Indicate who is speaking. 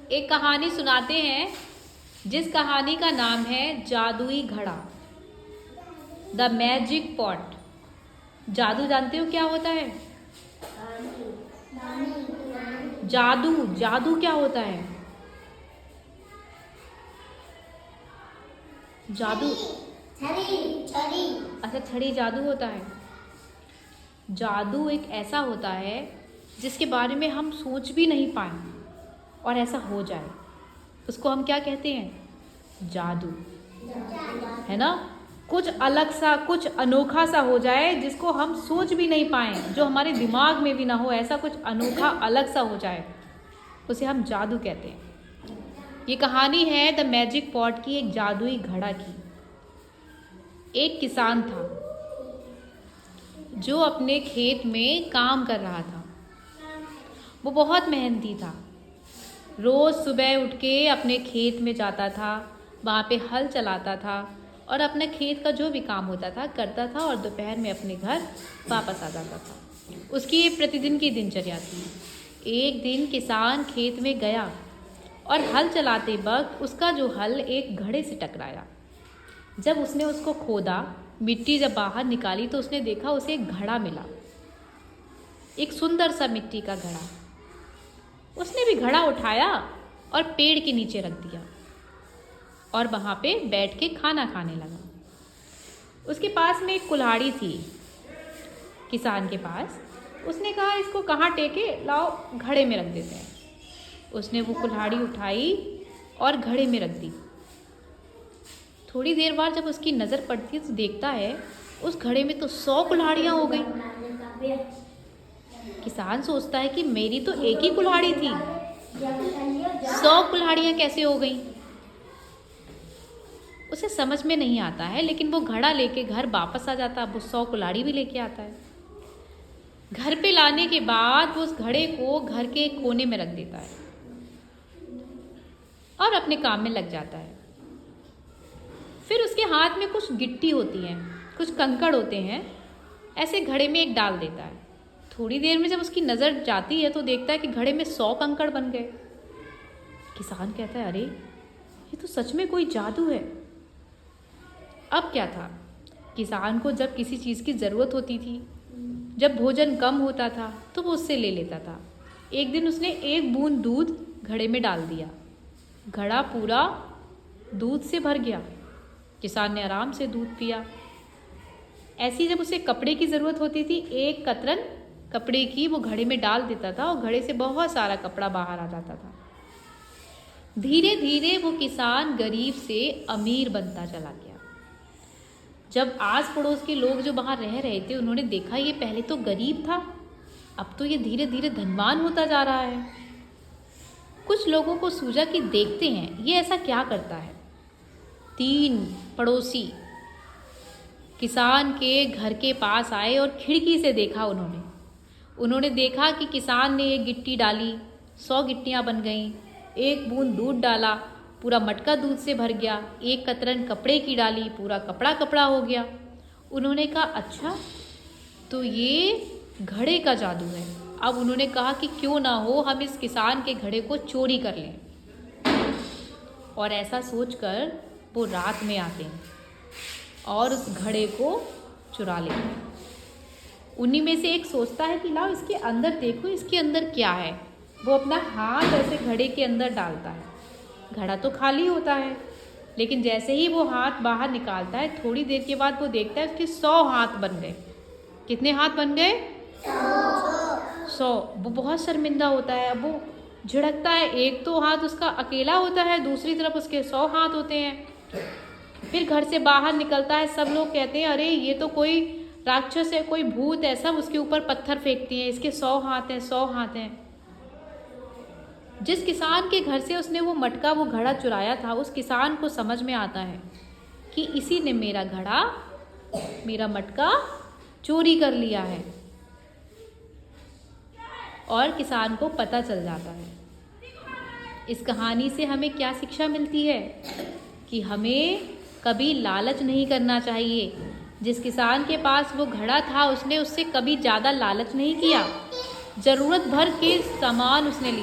Speaker 1: एक कहानी सुनाते हैं जिस कहानी का नाम है जादुई घड़ा, द मैजिक पॉट। जादू जानते हो क्या होता है? जादू जादू क्या होता है? जादू
Speaker 2: छड़ी।
Speaker 1: अच्छा, छड़ी जादू होता है। जादू एक ऐसा होता है जिसके बारे में हम सोच भी नहीं पाए और ऐसा हो जाए, उसको हम क्या कहते हैं? जादू, है ना। कुछ अलग सा, कुछ अनोखा सा हो जाए जिसको हम सोच भी नहीं पाए, जो हमारे दिमाग में भी ना हो, ऐसा कुछ अनोखा अलग सा हो जाए, उसे हम जादू कहते हैं। ये कहानी है द मैजिक पॉट की, एक जादुई घड़ा की। एक किसान था जो अपने खेत में काम कर रहा था। वो बहुत मेहनती था। रोज़ सुबह उठ के अपने खेत में जाता था, वहाँ पे हल चलाता था और अपने खेत का जो भी काम होता था करता था और दोपहर में अपने घर वापस आ जाता था। उसकी ये प्रतिदिन की दिनचर्या थी। एक दिन किसान खेत में गया और हल चलाते वक्त उसका जो हल एक घड़े से टकराया। जब उसने उसको खोदा, मिट्टी जब बाहर निकाली तो उसने देखा उसे एक घड़ा मिला, एक सुंदर सा मिट्टी का घड़ा। उसने भी घड़ा उठाया और पेड़ के नीचे रख दिया और वहाँ पे बैठ के खाना खाने लगा। उसके पास में एक कुल्हाड़ी थी किसान के पास। उसने कहा इसको कहाँ टेके, लाओ घड़े में रख देते हैं। उसने वो कुल्हाड़ी उठाई और घड़े में रख दी। थोड़ी देर बाद जब उसकी नज़र पड़ती है तो देखता है उस घड़े में तो 100 कुल्हाड़ियाँ हो गई। किसान सोचता है कि मेरी तो एक ही कुल्हाड़ी थी, 100 कुल्हाड़ियाँ कैसे हो गई? उसे समझ में नहीं आता है, लेकिन वो घड़ा लेके घर वापस आ जाता है। वो 100 कुल्हाड़ी भी लेके आता है। घर पे लाने के बाद वो उस घड़े को घर के एक कोने में रख देता है और अपने काम में लग जाता है। फिर उसके हाथ में कुछ गिट्टी होती है, कुछ कंकड़ होते हैं, ऐसे घड़े में एक डाल देता है। थोड़ी देर में जब उसकी नज़र जाती है तो देखता है कि घड़े में 100 कंकड़ बन गए। किसान कहता है अरे ये तो सच में कोई जादू है। अब क्या था, किसान को जब किसी चीज़ की ज़रूरत होती थी, जब भोजन कम होता था तो वो उससे ले लेता था। एक दिन उसने एक बूंद दूध घड़े में डाल दिया, घड़ा पूरा दूध से भर गया। किसान ने आराम से दूध पिया। ऐसी जब उसे कपड़े की ज़रूरत होती थी, एक कतरन कपड़े की वो घड़े में डाल देता था और घड़े से बहुत सारा कपड़ा बाहर आ जाता था। धीरे धीरे वो किसान गरीब से अमीर बनता चला गया। जब आस पड़ोस के लोग जो वहाँ रह रहे थे उन्होंने देखा ये पहले तो गरीब था, अब तो ये धीरे धीरे धनवान होता जा रहा है। कुछ लोगों को सूझा कि देखते हैं ये ऐसा क्या करता है। 3 पड़ोसी किसान के घर के पास आए और खिड़की से देखा उन्होंने देखा कि किसान ने एक गिट्टी डाली, 100 गिट्टियाँ बन गईं। एक बूंद दूध डाला, पूरा मटका दूध से भर गया। एक कतरन कपड़े की डाली, पूरा कपड़ा कपड़ा हो गया। उन्होंने कहा अच्छा तो ये घड़े का जादू है। अब उन्होंने कहा कि क्यों ना हो हम इस किसान के घड़े को चोरी कर लें। और ऐसा सोचकर वो रात में आते हैं और उस घड़े को चुरा लेते हैं। उन्हीं में से एक सोचता है कि लाओ इसके अंदर देखो, इसके अंदर क्या है। वो अपना हाथ ऐसे घड़े के अंदर डालता है। घड़ा तो खाली होता है, लेकिन जैसे ही वो हाथ बाहर निकालता है थोड़ी देर के बाद वो देखता है उसके 100 हाथ बन गए। कितने हाथ बन गए? 100। वो बहुत शर्मिंदा होता है। अब वो झिड़कता है, एक तो हाथ उसका अकेला होता है, दूसरी तरफ उसके 100 हाथ होते हैं। फिर घर से बाहर निकलता है, सब लोग कहते हैं अरे ये तो कोई राक्षस है, कोई भूत है। सब उसके ऊपर पत्थर फेंकते हैं, इसके 100 हाथ हैं, 100 हाथ हैं। जिस किसान के घर से उसने वो मटका, वो घड़ा चुराया था, उस किसान को समझ में आता है कि इसी ने मेरा घड़ा, मेरा मटका चोरी कर लिया है। और किसान को पता चल जाता है। इस कहानी से हमें क्या शिक्षा मिलती है कि हमें कभी लालच नहीं करना चाहिए। जिस किसान के पास वो घड़ा था उसने उससे कभी ज़्यादा लालच नहीं किया, ज़रूरत भर के सामान उसने लिया।